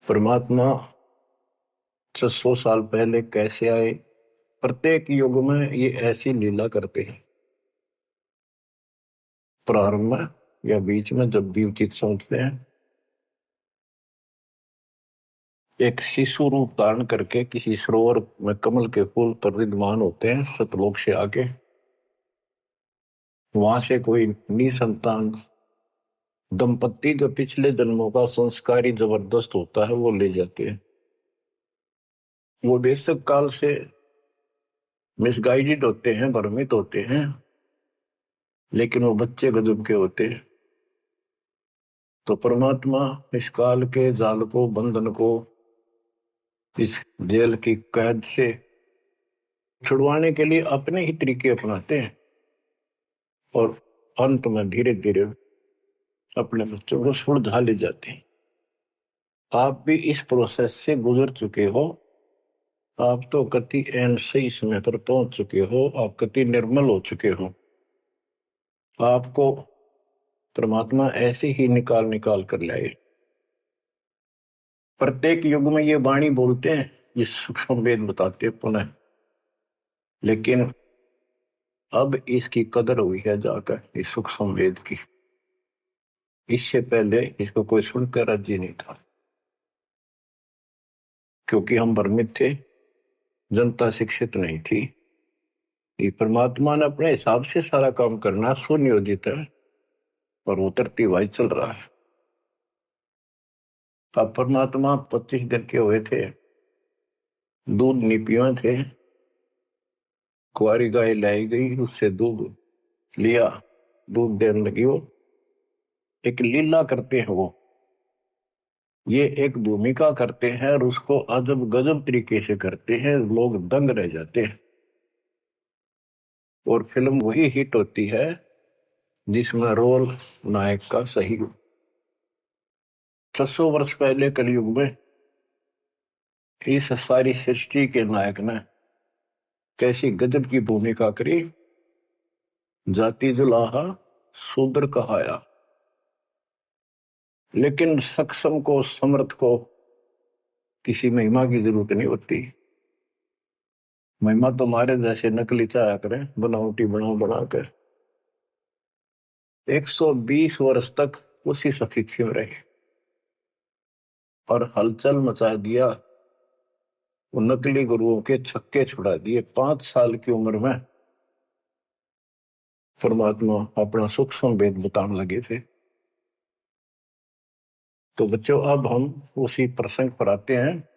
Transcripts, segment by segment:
परमात्मा 600 साल पहले कैसे आए? प्रत्येक युग में ये ऐसी लीला करते हैं। प्रारंभ में या बीच में जब भी उचित समझते हैं, एक शिशु रूप धारण करके किसी सरोवर में कमल के फूल पर विद्यमान होते हैं। सतलोक से आके वहां से कोई निसंतान दंपत्ति जो पिछले जन्मों का संस्कारी जबरदस्त होता है वो ले जाते हैं। वो बेशक काल से मिसगाइडेड होते हैं, भ्रमित होते हैं, लेकिन वो बच्चे गजब के होते हैं। तो परमात्मा इस काल के जाल को, बंधन को, इस जेल की कैद से छुड़वाने के लिए अपने ही तरीके अपनाते हैं और अंत में धीरे धीरे अपने बच्चों को सुलझा ले जाते हैं। आप भी इस प्रोसेस से गुजर चुके हो। आप तो कति एन सही समय पर पहुंच चुके हो। आप कति निर्मल हो चुके हो। आपको परमात्मा ऐसे ही निकाल निकाल कर लाए। प्रत्येक युग में ये वाणी बोलते हैं, ये सूक्ष्म वेद बताते हैं पुनः, लेकिन अब इसकी कदर हुई है जाकर इस सूक्ष्म वेद की। इससे पहले इसको कोई सुनकर राजी नहीं था, क्योंकि हम भ्रमित थे, जनता शिक्षित नहीं थी। ये परमात्मा ने अपने हिसाब से सारा काम करना सुनियोजित है और उतरती हुआ चल रहा है। अब परमात्मा 25 दिन के हुए थे, दूध नहीं पिए थे। कुंवारी गाय लाई गई, उससे दूध लिया, दूध देने लगी। वो एक लीला करते हैं, वो ये एक भूमिका करते हैं और उसको अजब गजब तरीके से करते हैं। लोग दंग रह जाते हैं और फिल्म वही हिट होती है जिसमें रोल नायक का सही हो। 600 वर्ष पहले कलयुग में इस सारी सृष्टि के नायक ने कैसी गजब की भूमिका करी। जाति जुलाहा शूद्र कहाया, लेकिन सक्षम को, समर्थ को किसी महिमा की जरूरत नहीं होती। महिमा तो हमारे जैसे नकली चाया करें, बनावटी बनाकर 120 वर्ष तक उसी स्थिति में रहे और हलचल मचा दिया। वो नकली गुरुओं के छक्के छुड़ा दिए। 5 साल की उम्र में परमात्मा अपना सूक्ष्म वेद बताने लगे थे। तो बच्चों, अब हम उसी प्रसंग पर आते हैं।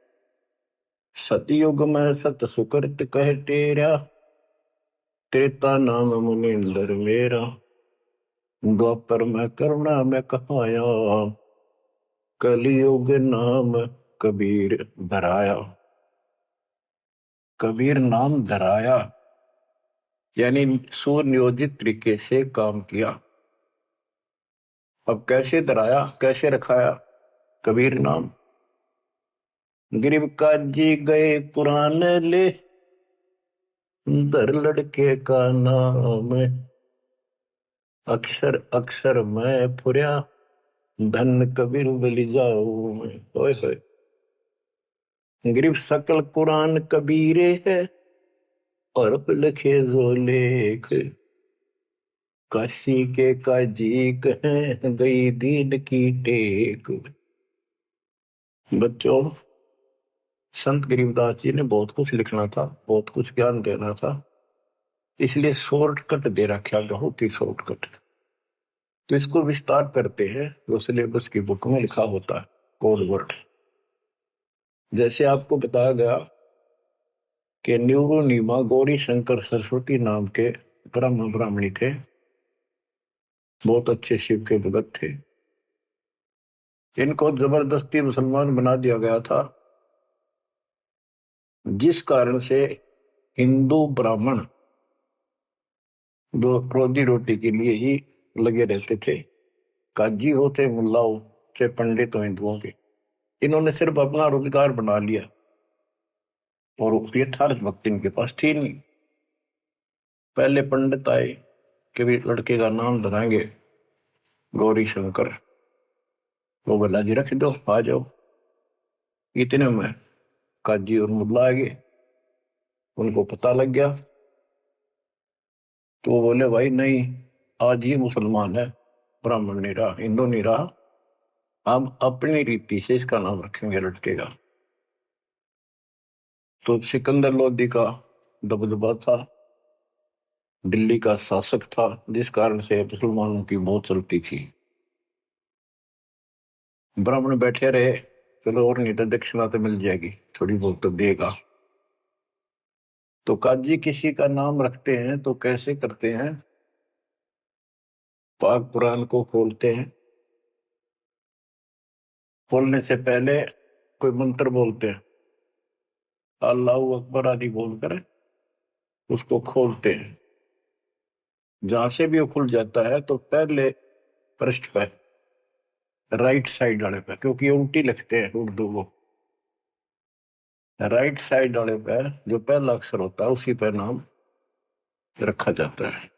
सतयुग में सत सुकृत कह टेरा, त्रेता नाम मुनिंदर मेरा, द्वापर में करुणा में कहाया, कलयुग नाम कबीर धराया। कबीर नाम धराया यानी सुनियोजित तरीके से काम किया। अब कैसे धराया, कैसे रखाया कबीर नाम? गरीब काजी गए कुरान ले, दर लड़के का नाम, अक्षर अक्षर मैं फुरिया, धन कबीर बलि जाऊं मैं। ओए होए, गरीब सकल कुरान कबीरे है, और लिखे जो लेख, काशी के काजी कहें गई दीन की टेक। बच्चों, संत गरीबदास जी ने बहुत कुछ लिखना था, बहुत कुछ ज्ञान देना था, इसलिए शॉर्टकट दे रखा, बहुत ही शॉर्टकट। तो इसको विस्तार करते हैं जो सिलेबस की बुक में लिखा होता है, कोड वर्ड। जैसे आपको बताया गया कि न्यूरोनीमा गौरी शंकर सरस्वती नाम के ब्राह्मणी थे, बहुत अच्छे शिव के भगत थे। इनको जबरदस्ती मुसलमान बना दिया गया था, जिस कारण से हिंदू ब्राह्मण जो रोजी रोटी के लिए ही लगे रहते थे, काजी हो चाहे मुल्ला हो चाहे पंडित हो हिंदुओं के, इन्होंने सिर्फ अपना रोजगार बना लिया और यथार्थ भक्ति इनके पास थी नहीं। पहले पंडित आए कि भी लड़के का नाम धराएंगे गौरी शंकर, वो बोला जी रख दो, आ जाओ। इतने में काजी और मुल्ला आ गए, उनको पता लग गया। तो वो बोले भाई नहीं, आज ये मुसलमान है, ब्राह्मण नहीं रहा, हिंदू नहीं रहा, हम अपनी रीति से इसका नाम रखेंगे लड़के का। तो सिकंदर लोदी का दबदबा था, दिल्ली का शासक था, जिस कारण से मुसलमानों की बहुत चलती थी। ब्राह्मण बैठे रहे, चलो और नहीं तो दक्षिणा तो मिल जाएगी, थोड़ी बहुत तो देगा। तो काजी किसी का नाम रखते हैं तो कैसे करते हैं, पाक कुरान को खोलते हैं, खोलने से पहले कोई मंत्र बोलते हैं, अल्लाह अकबर आदि बोलकर उसको खोलते हैं। जहां से भी वो खुल जाता है तो पहले पृष्ठ पे, राइट साइड वाले पे, क्योंकि उल्टी लिखते हैं उर्दू को, राइट साइड वाले पे जो पहला अक्षर होता है उसी पर नाम रखा जाता है।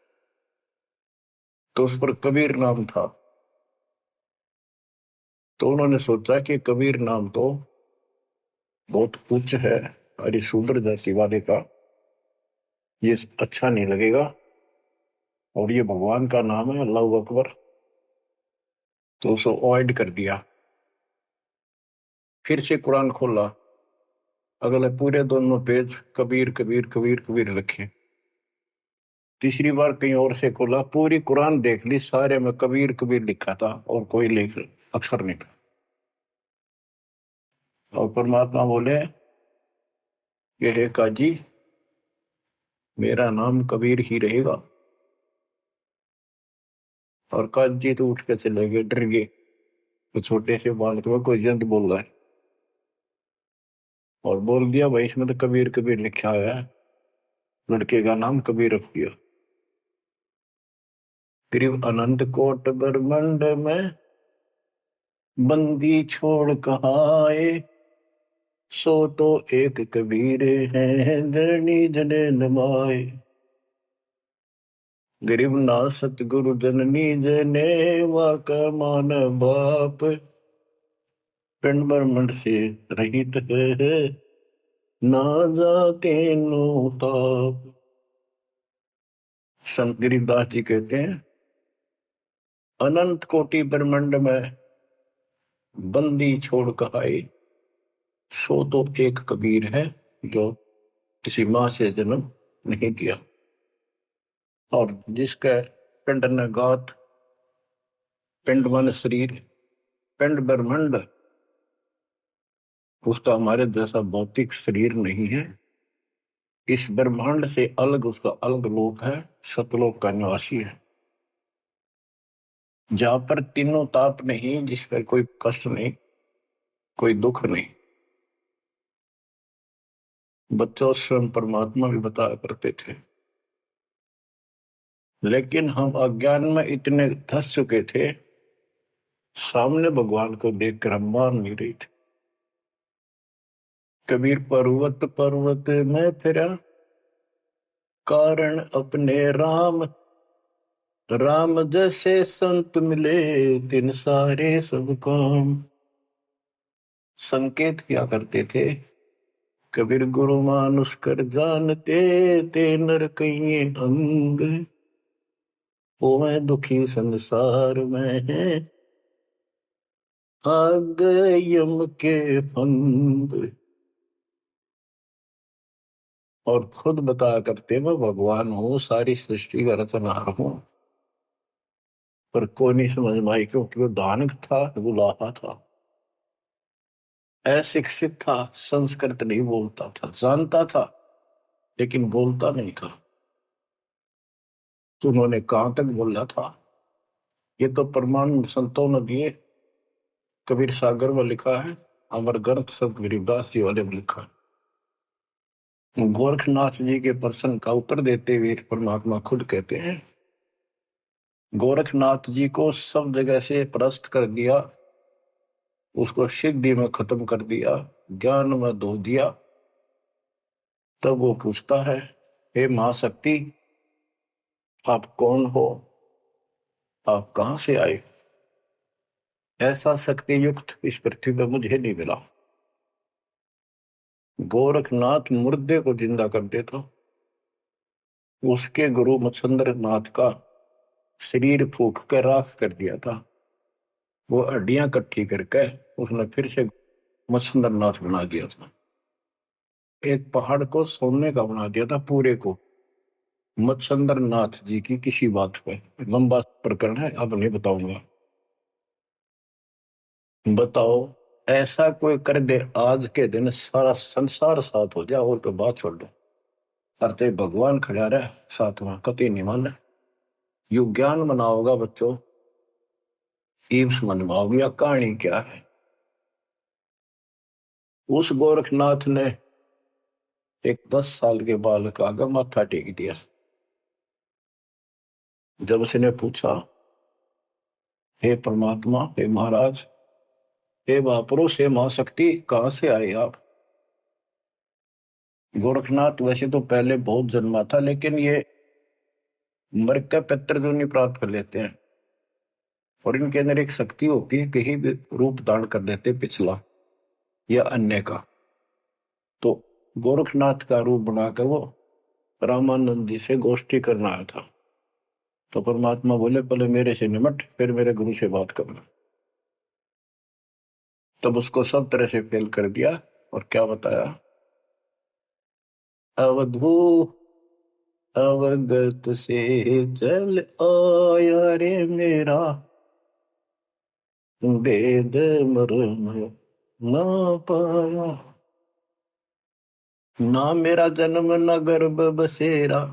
तो उस पर कबीर नाम था। तो उन्होंने सोचा कि कबीर नाम तो बहुत उच्च है, अरे शूद्र जाति वाले का ये अच्छा नहीं लगेगा, और ये भगवान का नाम है अल्लाह अकबर, तो उसको अवॉइड कर दिया। फिर से कुरान खोला, अगले पूरे दोनों पेज कबीर कबीर कबीर कबीर लिखे। तीसरी बार कहीं और से खोला, पूरी कुरान देख ली, सारे में कबीर कबीर लिखा था और कोई लेख अक्षर नहीं था। और परमात्मा बोले कि हे काजी, मेरा नाम कबीर ही रहेगा। और काजी तो उठ के चले गए, डर गए, तो छोटे से बालक में कोई जंत बोल रहा है, और बोल दिया भाई इसमें तो कबीर कबीर लिखा हुआ है, लड़के का नाम कबीर रख दिया। करीब अनंत कोट ब्रह्मंड में बंदी छोड़ कहाए, सो तो एक कबीर है धरणी जने नमाए। गरीब ना सतगुरु जननी जने वाका मान बाप, पिंड ब्रह्मंड से रहित है ना जाके नो ताप। संत गरीबदास जी कहते हैं, अनंत कोटि ब्रह्मंड में बंदी छोड़ कहाए, सो तो एक कबीर है जो किसी मां से जन्म नहीं किया। और जिसका पिंड न गात, पिंड मन शरीर, पिंड ब्रह्मंड, उसका हमारे जैसा भौतिक शरीर नहीं है। इस ब्रह्मांड से अलग उसका अलग लोक है, सतलोक का निवासी है, जहां पर तीनों ताप नहीं, जिस पर कोई कष्ट नहीं, कोई दुख नहीं। बच्चों स्वयं परमात्मा भी बताया करते थे, लेकिन हम अज्ञान में इतने धस चुके थे, सामने भगवान को देखकर हम मान नहीं रहे थे। कबीर पर्वत पर्वत में फिरा, कारण अपने राम, राम जैसे संत मिले तिन सारे सब काम। संकेत किया करते थे, कबीर गुरु मानुष कर जानते, ते नर कहिए अंग, ओए दुखी संसार में है आ गए यम के फंद। और खुद बताया करते, मैं भगवान हूं, सारी सृष्टि का रचनहार हूं, पर कोई नहीं समझ में आई, क्योंकि वो दानक था, गुलाहा था, अशिक्षित था, संस्कृत नहीं बोलता था, जानता था लेकिन बोलता नहीं था। तो उन्होंने कहां तक बोला था, ये तो प्रमाण संतों ने दिए। कबीर सागर में लिखा है, अमर ग्रंथ संत गरीबदास जी वाले में लिखा है। गोरखनाथ जी के प्रश्न का उत्तर देते हुए परमात्मा खुद कहते हैं, गोरखनाथ जी को सब जगह से परास्त कर दिया, उसको सिद्धि में खत्म कर दिया, ज्ञान में धो दिया। तब वो पूछता है, हे महाशक्ति, आप कौन हो, आप कहां से आए? ऐसा शक्ति युक्त इस पृथ्वी पर मुझे नहीं मिला। गोरखनाथ मुर्दे को जिंदा कर देता, उसके गुरु मच्छंद्र नाथ का शरीर फूक कर राख कर दिया था। वो हड्डियां इकट्ठी करके उसने फिर से मच्छंद्र नाथ बना दिया था। एक पहाड़ को सोने का बना दिया था पूरे को, मच्छंद्र नाथ जी की किसी बात पे। लंबा प्रकरण है, अब नहीं बताऊंगा। बताओ, ऐसा कोई कर दे आज के दिन सारा संसार साथ हो जाए और तो बात छोड़ दो, अरे भगवान खड़ा रहे साथ में कति नहीं मान। यू ज्ञान बनाओगा बच्चों, ईब समझ में आओगी या कहानी क्या है। उस गोरखनाथ ने एक 10 साल के बालक आगे माथा टेक दिया। जब उसने पूछा, हे परमात्मा, हे महाराज, हे महापुरुष, हे महाशक्ति, कहां से आए आप। गोरखनाथ वैसे तो पहले बहुत जन्मा था, लेकिन ये मर का पितर जो नहीं प्राप्त कर लेते हैं, और इनके अंदर एक शक्ति होती है, कहीं भी रूप धारण कर लेते पिछला या अन्य का। तो गोरखनाथ का रूप बनाकर वो रामानंद जी से गोष्ठी करना आया था। तो परमात्मा बोले, पहले मेरे से निमट, फिर मेरे गुरु से बात करना। तब उसको सब तरह से फेल कर दिया और क्या बताया, अवधू अवगत से चल आया रे मेरा, वेद मर्म ना पाया। ना मेरा जन्म न गर्भ बसेरा,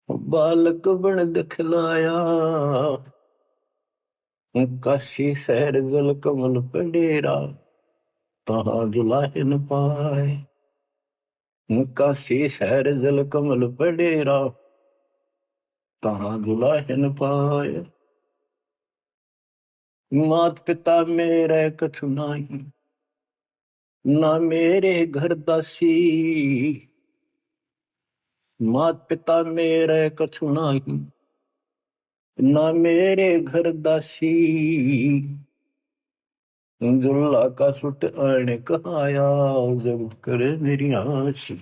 बालक बन दिखलाया। काशी शहर जल कमल पडेरा, तहाँ दुलाहे न पाए। काशी शहर जल कमल पडेरा, तहाँ दुलाहे न पाए। मात पिता मेरे कछु नाही, ना मेरे घर दासी। मात पिता मेरे कछु नाही, ना मेरे घर दासी। जुल्ला का सुत आने कहाया, जब करे मेरी आसी।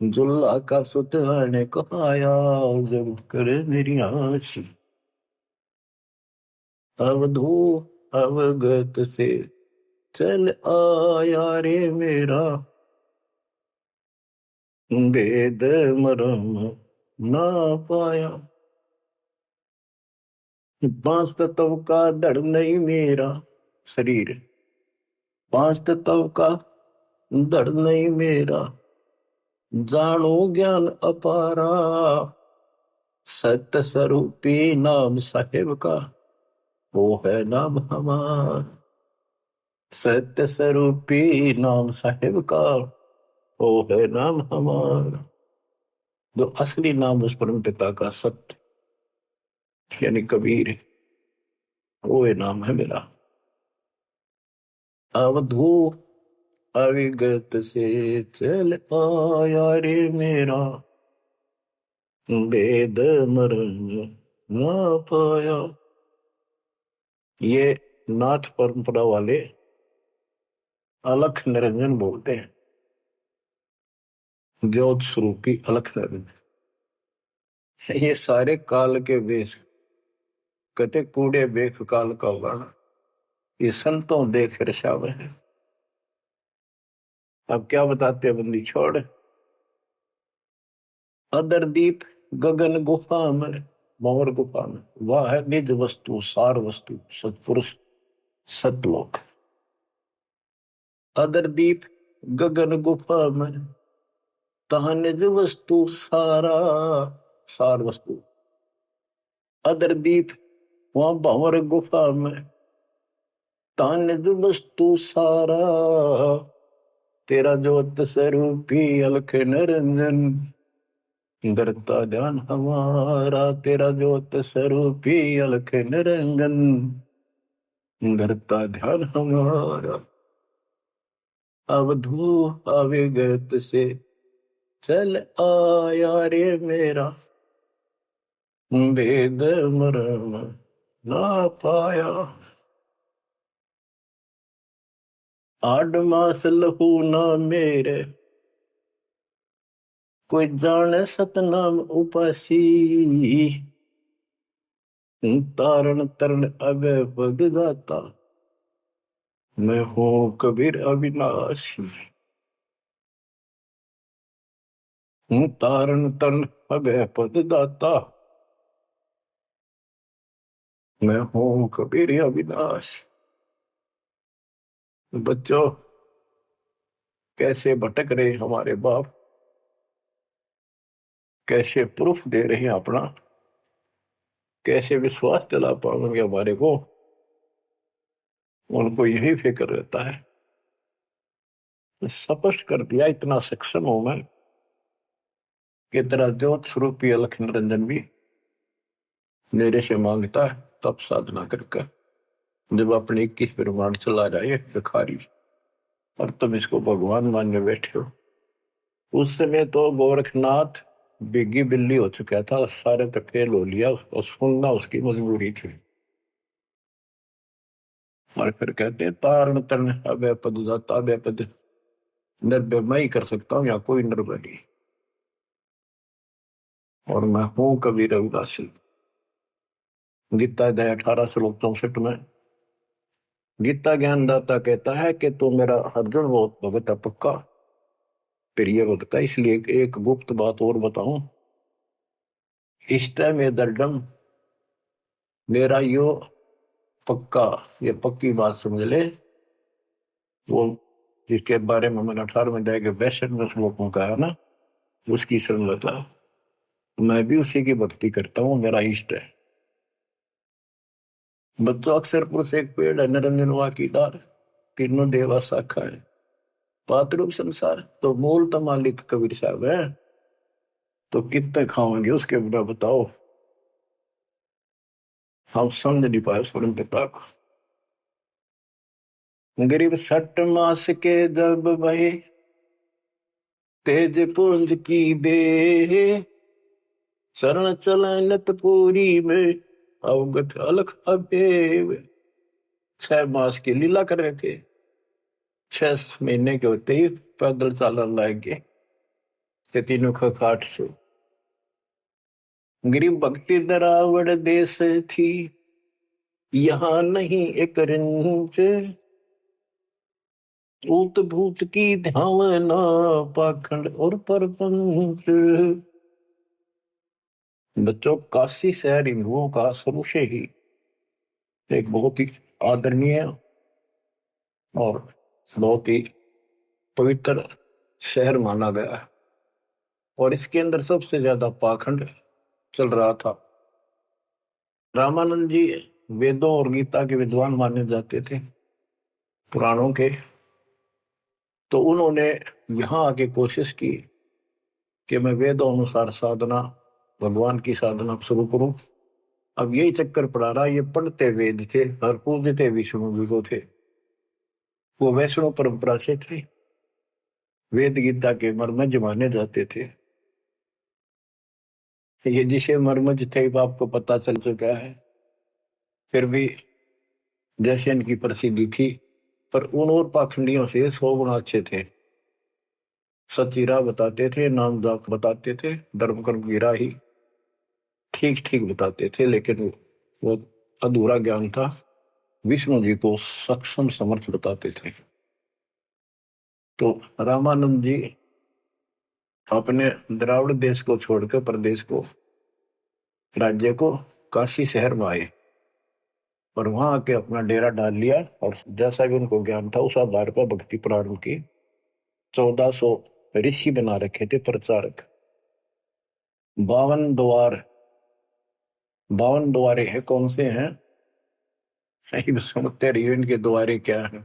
जुल्ला का सुत आने कहाया, जब करे मेरी आसी। अवधू अवगत से चल आया रे मेरा, वेद मरम ना पाया। पांच तत्व का धड़ नहीं मेरा शरीर, पांच तत्व का धड़ नहीं मेरा। जानो ज्ञान अपारा, सत्य स्वरूपी नाम साहेब का, वो है नाम हमारा। सत्य स्वरूपी नाम साहेब का, वो है नाम हमारा। जो असली नाम उस परम पिता का सत्य यानी कबीर है, वो ये नाम है मेरा। अवधू अविगत से चल आया रे मेरा, वेद मरण ना पाया। ये नाथ परंपरा वाले अलख निरंजन बोलते हैं, ज्योत स्वरूपी अलख निरंजन। ये सारे काल के वेश, कहते कूड़े बेख काल का उगाना, ये संतों देख रशावे है। अब क्या बताते हैं बंदी छोड़। अदरदीप गगन गुफा में, मोर गुफा में, वह है निज वस्तु सार वस्तु सतपुरुष सतलोक। अदरदीप गगन गुफा में, तहा निज वस्तु सारा सार वस्तु। अदरदीप वहां भंवर गुफा में, तहा निज वस्तु सारा। तेरा ज्योत स्वरूपी अलख निरंजन, करता ध्यान हमारा। तेरा ज्योत स्वरूपी अलख निरंजन, करता ध्यान हमारा। अवधू अविगत से चल आया रे मेरा, वेद मरम ना पाया। आठ मास लहू ना मेरे, कोई जाने सतनाम उपासी। तारण तरण अभय बगदाता, मैं हूं कबीर अविनाशी। तारण तरण अभय पद दाता, मैं हूं कबीर अविनाशी। बच्चों, कैसे भटक रहे हमारे बाप, कैसे प्रूफ दे रहे हैं अपना, कैसे विश्वास दिला पाएंगे हमारे को। उनको यही फिक्र रहता है। स्पष्ट कर दिया, इतना सक्षम हूं मैं कि तेरा ज्योत स्वरूपी अलख निरंजन भी मेरे से मांगता है तब साधना करके। जब अपने 21 ब्रह्मांड चला जाए भिखारी, और तुम इसको भगवान मानने बैठे हो। उस समय तो गोरखनाथ बिग्गी बिल्ली हो चुका था, सारे तो फेल हो लिया, उसको सुनना उसकी मजबूरी थी। और फिर कहते हैं तारण तरण अभय पद दाता, अभय पद निर्भय मैं ही कर सकता हूं, या कोई निर्भय नहीं। और मैं हूं कबीर रविदासी। गीता अध्याय 18 श्लोक 64 में गीता ज्ञानदाता कहता है कि तू मेरा अर्जुन बहुत भगत है, पक्का प्रिय भक्त है। इसलिए एक गुप्त बात और बताऊं, इष्ट में दर्डम, मेरा यो पक्का, ये पक्की बात समझ ले। वो जिसके बारे में मैंने 18वें अध्याय के 62 श्लोकों का है ना, उसकी संगता, मैं भी उसी की भक्ति करता हूँ, मेरा इष्ट है। बच्चों, अक्षर पुरुष एक पेड़ है, निरंजन वा की डार, तीनों देवा शाखा है, पातरूप संसार। तो मूल तो मालिक कबीर साहब है, तो कितने खाओगे उसके बिना बताओ। हम समझ नहीं पाए स्वयं पिता को। गरीब 60 मास के जब भय, तेज पुंज की दे, शरण चलनत पूरी में, अवगत अलख अबेव। 6 मास की लीला कर रहे थे, 6 महीने के होते ही पैदल चालन लग गए, तीनों खाट से। गरीब भक्ति दरावड़ देश थी, यहाँ नहीं एक रिंच, ऊत भूत की धावना, पाखंड और परपंच। बच्चों, काशी शहर हिंदुओं का शुरू से ही एक बहुत ही आदरणीय और बहुत ही पवित्र शहर माना गया है। और इसके अंदर सबसे ज्यादा पाखंड चल रहा था। रामानंद जी वेदों और गीता के विद्वान माने जाते थे, पुराणों के। तो उन्होंने यहाँ आके कोशिश की कि मैं वेदों अनुसार साधना, भगवान की साधना शुरू करूं। अब यही चक्कर पड़ा रहा, ये पढ़ते वेद थे और पूजते विष्णु जी को थे। वो वैष्णव परंपरा से थे, वेद गीता के मर्मज माने जाते थे। ये जिसे मर्मज थे आपको पता चल चुका है। फिर भी जैसे इनकी प्रसिद्धि थी, पर उन और पाखंडियों से 100 गुना अच्छे थे। सचीरा बताते थे, नाम जाप बताते थे, धर्म कर्म गिरा ही ठीक ठीक बताते थे, लेकिन वो अधूरा ज्ञान था। विष्णु जी को सक्षम समर्थ बताते थे। तो रामानंद जी अपने द्राविड़ देश को छोड़कर प्रदेश को, राज्य को, काशी शहर में आए और वहां आके अपना डेरा डाल लिया। और जैसा भी उनको ज्ञान था उस आधार पर भक्ति प्रारंभ की। 1400 ऋषि बना रखे थे प्रचारक। 52 द्वार, 52 द्वारे हैं, कौन से हैं सही समझते रहिए इनके द्वारे क्या है।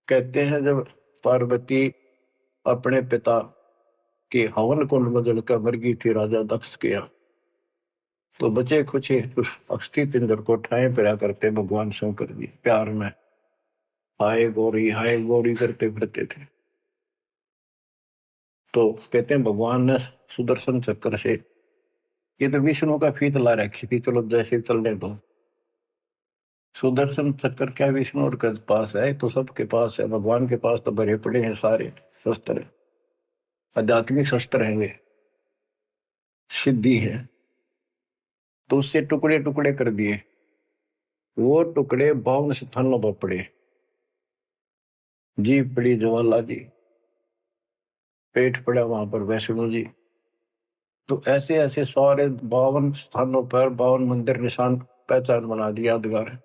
कहते हैं जब पार्वती अपने पिता के हवन कुंड में जलकर मर गई थी राजा दक्ष के यहाँ, तो बचे कुछ ही उस अस्थि पिंजर को ठाए फिरा करते भगवान शंकर जी प्यार में हाय गौरी करते फिरते थे। तो कहते हैं भगवान ने सुदर्शन चक्र से, ये तो विष्णु का फीत ला रखी थी, चलो जैसे चलने दो, सुदर्शन चक्र क्या विष्णु के पास है? तो सबके पास है। भगवान के पास तो भरे पड़े हैं सारे शस्त्र, आध्यात्मिक शस्त्र हैं, वे सिद्धि है। तो उससे टुकड़े टुकड़े कर दिए। वो टुकड़े 52 स्थानों पर पड़े। जीभ पड़ी ज्वाला जी, पेट पड़ा वहां पर वैष्णो जी। तो ऐसे ऐसे सारे 52 स्थानों पर 52 मंदिर निशान पहचान बना दिया यादगार।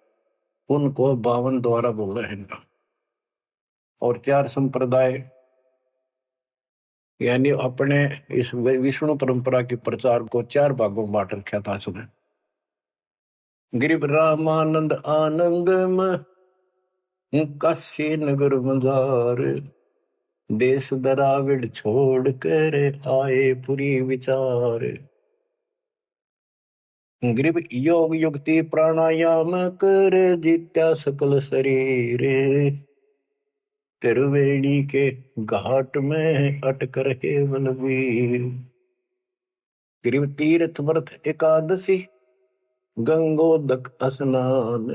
उनको 52 द्वारा बोला है इनका। और 4 संप्रदाय, यानी अपने इस विष्णु परंपरा के प्रचार को 4 भागों में बांट रखा था उसने। गिरिव रामानंद आनंदम काशी नगर मजार, देश दराविड छोड़ कर आए पुरी विचार। ग्रीब योग युक्ति प्राणायाम कर जित्या सकल शरीर, त्रिवेणी के घाट में अटक रहे बलवीर। ग्रीब तीर्थ व्रत एकादशी, गंगोदक स्नान,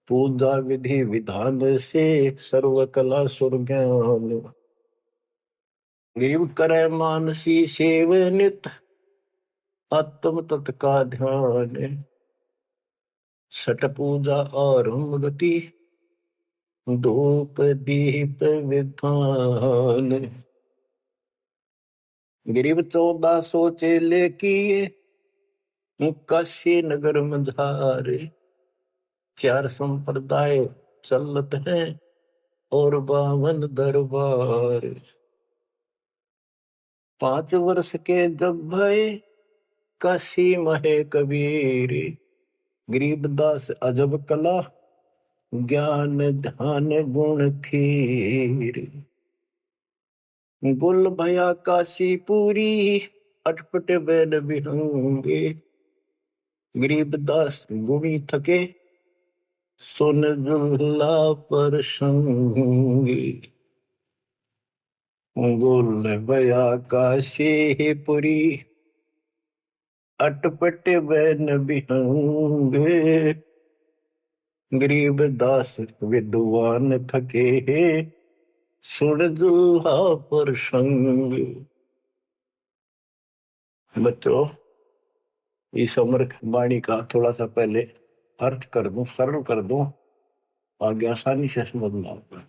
पूजा विधि विधान से सर्व कला सुरज्ञान। ग्रीब करे मानसी सेव नित, आत्म तत् का ध्यान, सट पूजा आरंभ गति, धूप दीप विधान। गरीब 1400 चेले किए, काशी नगर मझारे, 4 संप्रदाय चलत हैं और 52 दरबार। 5 वर्ष के जब भय काशी महे कबीर, गरीबदास अजब कला ज्ञान ध्यान गुण थीर। गुल भया काशी पूरी, अटपट बैन बिहंगे, गरीबदास गुणी थके सुन जुल्ला पर संगी। गुल भया काशी पूरी, अटपट बैन बिहंगे, गरीबदास विद्वान थके सुन जुल्हा पर संग। बच्चों, इस अमर वाणी का थोड़ा सा पहले अर्थ कर दूं, सरल कर दूं, आगे आसानी से समझ आऊंगा।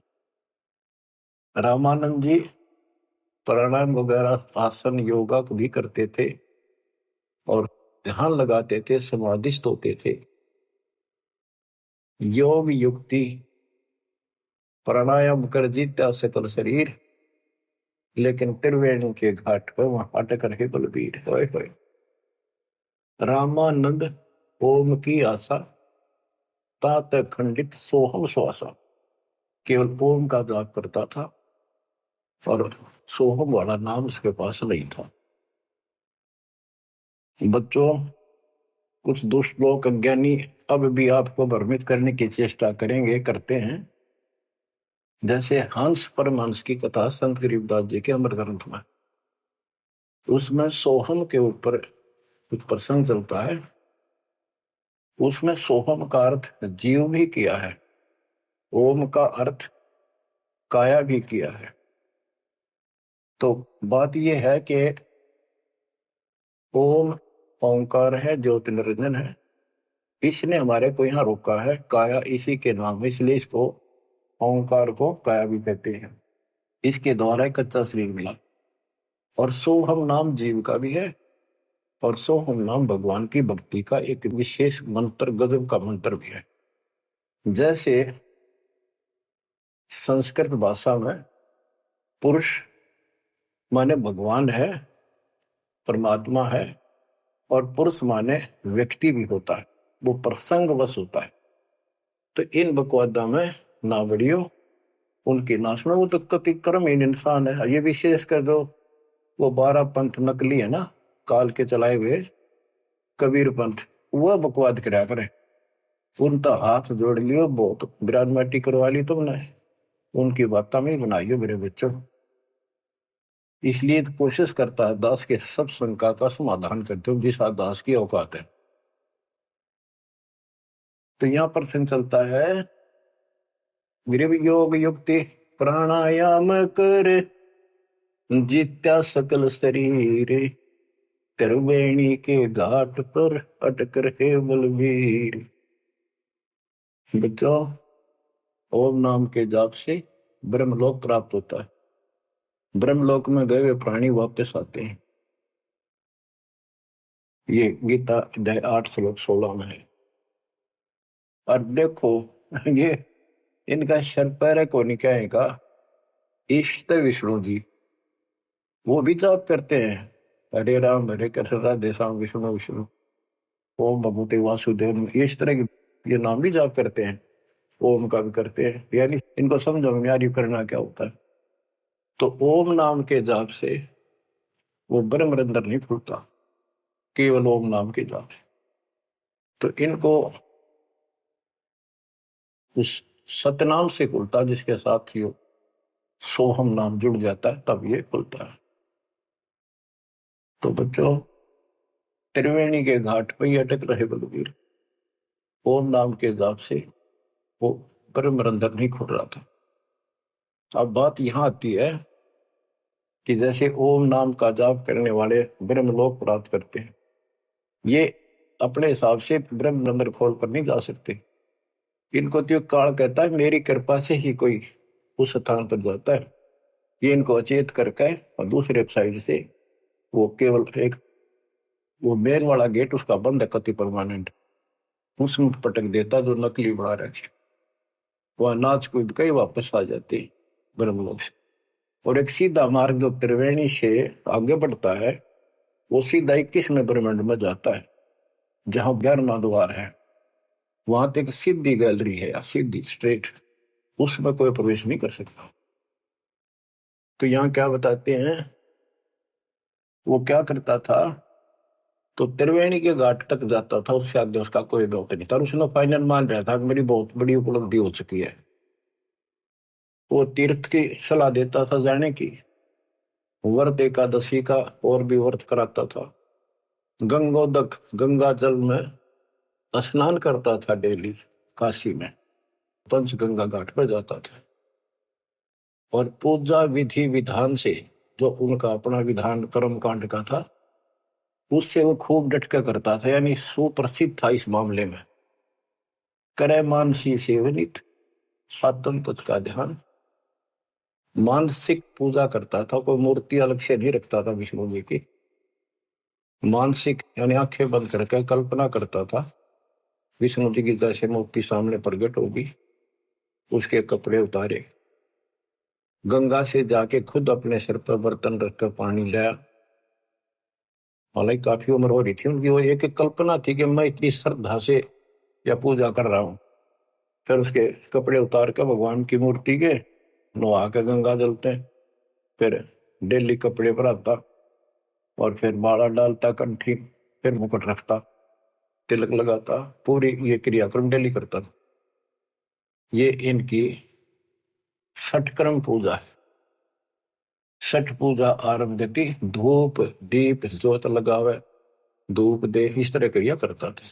रामानंद जी प्राणायाम वगैरह आसन योगा भी करते थे और ध्यान लगाते थे, समाधिस्थ होते थे। योग युक्ति प्राणायाम कर जीता सकल शरीर, लेकिन त्रिवेणी के घाट पर वहां अटक रहे बलबीर। होए होए। रामानंद ओम की आशा, तात खंडित सोहम श्वासा, केवल ओम का जाप करता था और सोहम वाला नाम उसके पास नहीं था। बच्चों, कुछ दुष्ट लोग अज्ञानी अब भी आपको भ्रमित करने की चेष्टा करेंगे, करते हैं। जैसे हंस परमहंस की कथा संत गरीबदास जी के अमर ग्रंथ में, उसमें सोहम के ऊपर कुछ प्रसंग चलता है। उसमें सोहम का अर्थ जीव भी किया है, ओम का अर्थ काया भी किया है। तो बात यह है कि ओम ओंकार है, ज्योति निरंजन है। इसने हमारे को यहाँ रोका है, काया इसी के नाम है, इसलिए इसको ओंकार को काया भी कहते हैं। इसके द्वारा कच्चा शरीर मिला। और सोहम नाम जीव का भी है, और सोहम नाम भगवान की भक्ति का एक विशेष मंत्र, गजब का मंत्र भी है। जैसे संस्कृत भाषा में पुरुष माने भगवान है, परमात्मा है, और पुरुष माने व्यक्ति भी होता है, वो प्रसंगवश होता है। तो इन बकवादा में ना बढ़ियो, उनकी ना सुनो, वो तो कति कर्महीन इंसान है। ये विशेष कर दो, वो 12 पंथ नकली है ना, काल के चलाए हुए कबीर पंथ, वह बकवाद कराया करे। उनका हाथ जोड़ लियो, बहुत ग्रानमेटी करवा ली तुमने, उनकी बात में ही बनाइयो मेरे बच्चों। इसलिए तो कोशिश करता है दास के सब शंका का समाधान करते हो, जिस दास की औकात है। तो यहाँ प्रश्न चलता है, गृह योग युक्ति प्राणायाम कर, जित्या सकल शरीर, त्रिवेणी के घाट पर अटक रहे बलवीर। बच्चों, ओम नाम के जाप से ब्रह्मलोक प्राप्त होता है। ब्रह्मलोक में गए हुए प्राणी वापस आते हैं। ये गीता अध्याय 8 श्लोक 16 में है। और देखो, ये इनका शर पैर को निकाय का इष्ट विष्णु जी, वो भी जाप करते हैं, हरे राम हरे कृष्ण राधे श्याम विष्णु विष्णु ओम भगवते वासुदेव, इस तरह के ये नाम भी जाप करते हैं। ओम का भी करते हैं, यानी इनको समझो म्यारी करना क्या होता है। तो ओम नाम के जाप से वो ब्रह्म रंध्र नहीं खुलता, केवल ओम नाम के जाप से। तो इनको उस सतनाम से खुलता, जिसके साथ ही सोहम नाम जुड़ जाता है, तब ये खुलता है। तो बच्चों, त्रिवेणी के घाट पर ही अटक रहे बलवीर, ओम नाम के जाप से वो ब्रह्म रंध्र नहीं खुल रहा था। अब बात यहां आती है कि जैसे ओम नाम का जाप करने वाले ब्रह्मलोक प्राप्त करते हैं, ये अपने हिसाब से ब्रह्म रंध्र खोल कर नहीं जा सकते। इनको तो काल कहता है मेरी कृपा से ही कोई उस स्थान पर जाता है। ये इनको अचेत करके, और दूसरे साइड से वो केवल एक वो मेन वाला गेट उसका बंद है कति परमानेंट, उसमें पटक देता जो नकली बना रखे, वह नाच कूद के वापस आ जाते ब्रह्मलोक से। और एक सीधा मार्ग जो त्रिवेणी से आगे बढ़ता है, वो सीधा 21वें ब्रह्मांड में जाता है, जहां 11वां द्वार है। वहां तक सीधी गैलरी है, या सीधी स्ट्रेट, उसमें कोई प्रवेश नहीं कर सकता। तो यहाँ क्या बताते हैं, वो क्या करता था, तो त्रिवेणी के घाट तक जाता था, उससे आगे उसका कोई बहुत नहीं था। उसने फाइनल मान रहा था कि मेरी बहुत बड़ी उपलब्धि हो चुकी है। वो तीर्थ की सलाह देता था जाने की, व्रत एकादशी का और भी व्रत कराता था, गंगोदक गंगा जल में स्नान करता था डेली, काशी में पंचगंगा घाट पर जाता था। और पूजा विधि विधान से, जो उनका अपना विधान कर्म कांड का था, उससे वो खूब डटका करता था, यानी सुप्रसिद्ध था इस मामले में। करे मानसी सेवनित आत्म तत् का ध्यान, मानसिक पूजा करता था, कोई मूर्ति अलग से नहीं रखता था विष्णु जी की। मानसिक यानी आंखें बंद करके कल्पना करता था विष्णु जी की जैसे मूर्ति सामने प्रकट होगी, उसके कपड़े उतारे, गंगा से जाके खुद अपने सिर पर बर्तन रखकर पानी लाया। हालांकि काफी उम्र हो रही थी उनकी, वो एक कल्पना थी कि मैं इतनी श्रद्धा से या पूजा कर रहा हूं। फिर उसके कपड़े उतार कर भगवान की मूर्ति के नहा के गंगा जलते, फिर डेली कपड़े पर आता, और फिर माला डालता कंठी, फिर मुकुट रखता, तिलक लगाता, पूरी ये क्रियाक्रम डेली करता था। ये इनकी षटक्रम पूजा है। छठ पूजा आरंभ गति धूप दीप ज्योत लगावे, धूप दे, इस तरह क्रिया करता था।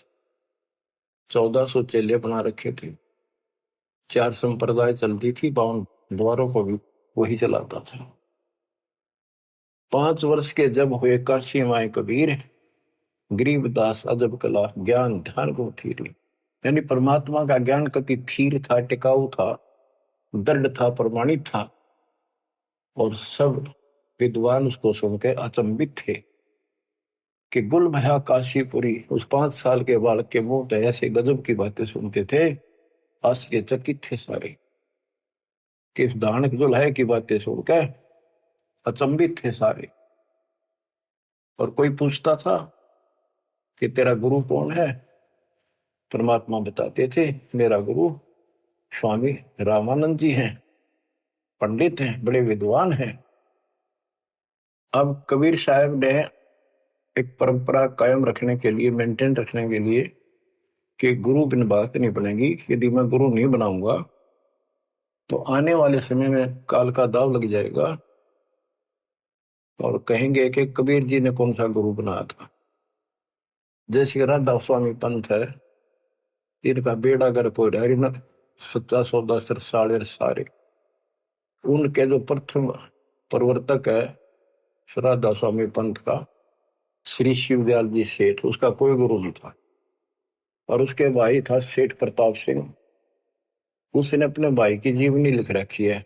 1400 चेले बना रखे थे, 4 संप्रदाय चलती थी, 52 द्वारों को भी वही चलाता था। 5 वर्ष के जब हुए काशी माए कबीर, गरीबदास अजब कला ज्ञान ध्यान को थीर। यानी परमात्मा का ज्ञान कति थीर था, टिकाऊ था, दृढ़ था, प्रमाणित था, और सब विद्वान उसको सुनकर अचंभित थे कि गुल भया काशीपुरी। उस 5 साल के बालक के मुंह से ऐसे गजब की बातें सुनते थे, आश्चर्यचकित थे सारे, कि इस दानक दुल्हे की बातें सुनकर अचंभित थे सारे। और कोई पूछता था कि तेरा गुरु कौन है, परमात्मा बताते थे मेरा गुरु स्वामी रामानंद जी हैं, पंडित हैं, बड़े विद्वान हैं। अब कबीर साहब ने एक परंपरा कायम रखने के लिए, मेंटेन रखने के लिए, कि गुरु बिन बात नहीं बनेगी, यदि मैं गुरु नहीं बनाऊंगा तो आने वाले समय में काल का दाव लग जाएगा, और कहेंगे कि कबीर जी ने कौन सा गुरु बनाया था। जैसे राधा स्वामी पंथ है, इनका बेड़ा अगर कोई रह न सच्चा सौदा सर सारे सारे। उनके जो प्रथम प्रवर्तक है श्राद्धा स्वामी पंथ का श्री शिवदयाल जी सेठ, उसका कोई गुरु नहीं था। और उसके भाई था सेठ प्रताप सिंह। उसने अपने भाई की जीवनी लिख रखी है।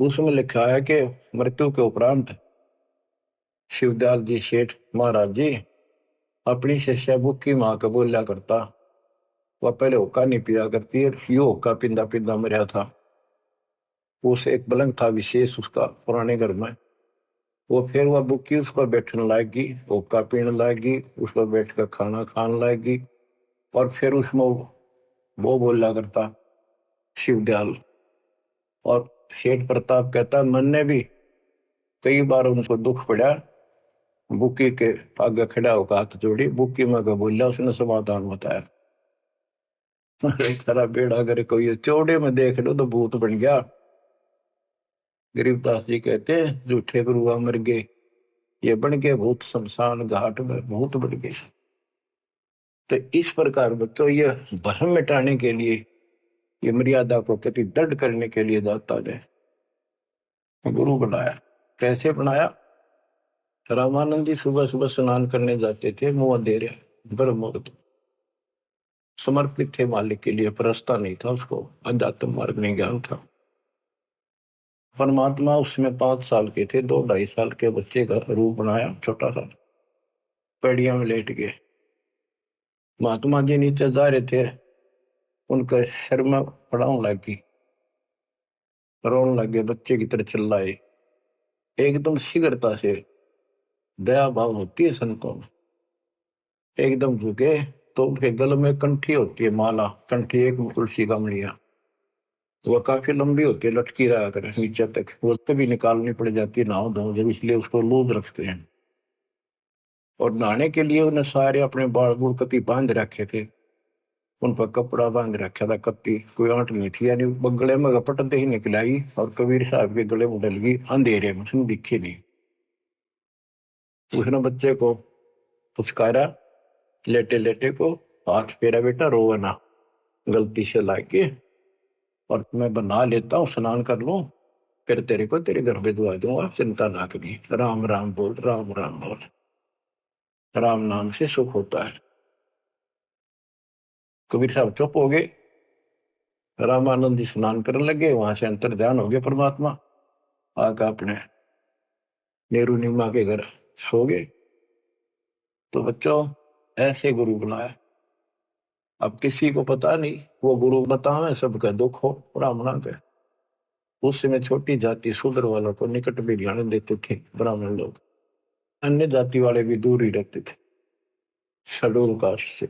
उसमें लिखा है कि मृत्यु के उपरांत शिवदयाल जी सेठ महाराज जी अपनी शिष्या बुक्की माँ को बोलिया करता। वह पहले हुक्का नहीं पिया करती है, यो हुक्का पिंदा पिंदा मरिया था। उस एक पलंग था विशेष उसका पुराने घर में। वो फिर वह बुक्की उस पर बैठने लागी, हुक्का पीने लागी, उस पर बैठ कर खाना खाने लागी। और फिर उसमें वो बोला करता शिवदयाल। और सेठ प्रताप कहता मन ने भी कई बार उनको दुख पड़ा, बुक्की के आगे खड़ा होकर हाथ जोड़ी, बुक्की में बोला, उसने समाधान बताया। अरे तेरा बेड़ा करे कोई चौड़े में देख लो तो भूत बन गया। गरीबदास जी कहते हैं झूठे गुरुआ मर गए, ये बन गए भूत शमशान घाट में भूत बन गए। तो इस प्रकार बच्चों ये भ्रम मिटाने के लिए, ये मर्यादा को कति दृढ़ करने के लिए दाता ने गुरु बनाया। कैसे बनाया? रामानंद जी सुबह सुबह स्नान करने जाते थे, मुंह अंधेरे ब्रह्म मुहूर्त, समर्पित थे मालिक के लिए, परस्ता नहीं था उसको, अध्यात्म मार्ग नहीं ज्ञान था। परमात्मा उसमें 5 साल के थे, 2-2.5 साल के बच्चे का रूप बनाया, छोटा सा, पेड़िया में लेट गए। महात्मा जी नीचे जा रहे थे, उनका सिर में पड़ाव लगी, रोने लगे, बच्चे की तरह चिल्लाए। एकदम शीघ्रता से दया भाव होती है संतों में, एकदम झुके तो उनके गल में कंठी होती है, माला कंठी, एक तुलसी का मणिया, वह काफी लंबी होती है, लटकी रहा करे नीचे तक, वो कभी निकालनी पड़ जाती है नहाओ धो जब, इसलिए उसको लूज रखते हैं। और नहाने के लिए उन्हें सारे अपने बाल बूढ़ कति बांध रखे थे, उन पर कपड़ा बांध रखा था, कत्ती कोई आंट नहीं थी, यानी गले में गपटते ही निकलाई। और कबीर साहब के गले में डल गई अंधेरे में, उसने दिखे नहीं। उसने बच्चे को पुचकारा, लेटे लेटे को, हाथ फेरा, बेटा रो ना, गलती से लाके, और मैं बना लेता हूँ, स्नान कर लूं, फिर तेरे को तेरे घर भिजवा दूंगा, चिंता ना करिए। राम राम बोल, राम राम बोल, राम नाम से सुख होता है। कबीर साहब चुप हो गए। रामानंद जी स्नान करने लगे, वहां से अंतर ध्यान हो गया परमात्मा, आकर अपने नेहरू नीमा के घर सो गए। तो बच्चों ऐसे गुरु बुलाया। अब किसी को पता नहीं, वो गुरु बतावे सबका दुख हो ब्राह्मणा के। उस समय छोटी जाति शूद्र वालों को निकट भी जाने देते थे ब्राह्मण लोग, अन्य जाति वाले भी दूर ही रहते थे शेड्यूल कास्ट से।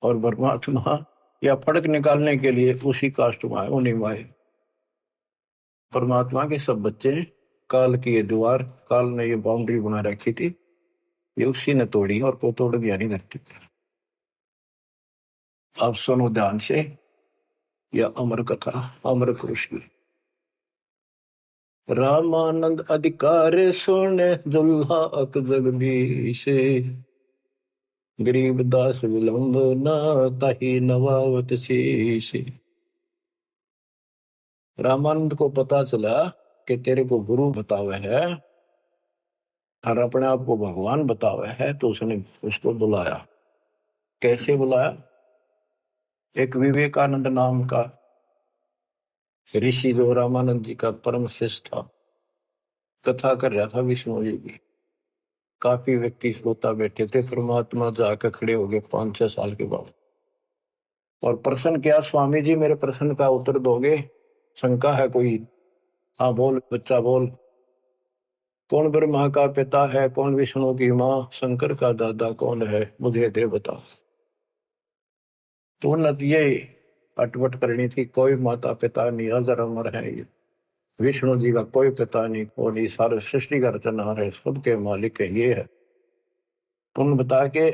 और परमात्मा या फर्क निकालने के लिए उसी कास्ट में आए, उन्हीं में आए। परमात्मा के सब बच्चे, काल की ये दीवार, काल ने ये बाउंड्री बना रखी थी, ये उसी ने तोड़ी, और को तोड़ दिया नहीं धरती। आप सुनो ध्यान से, यह अमर कथा, अमर पुरुष की। रामानंद अधिकार सुने दुल्हा अक जगदीश, गरीब दास विलंब न ताही नवावत शीश। रामानंद को पता चला कि तेरे को गुरु बतावे है और अपने आप को भगवान बतावे है, तो उसने उसको बुलाया। कैसे बुलाया? एक विवेकानंद नाम का ऋषि जो रामानंद जी का परम शिष्य था, कथा कर रहा था विष्णु जी की। काफी व्यक्ति श्रोता बैठे थे। परमात्मा जाकर खड़े हो गए 5-6 साल के बाद, और प्रश्न किया, स्वामी जी मेरे प्रश्न का उत्तर दोगे? शंका है कोई? हाँ बोल बच्चा बोल। कौन ब्रह्मा का पिता है, कौन विष्णु की माँ, शंकर का दादा कौन है, मुझे दे बता। तो न ये अटवट करनी थी, कोई माता पिता नहीं, अजर अमर है ये। विष्णु जी का कोई पिता नहीं, वो नहीं, सारे सृष्टि का रचनहार है, सबके मालिक है, ये है। तुमने बता के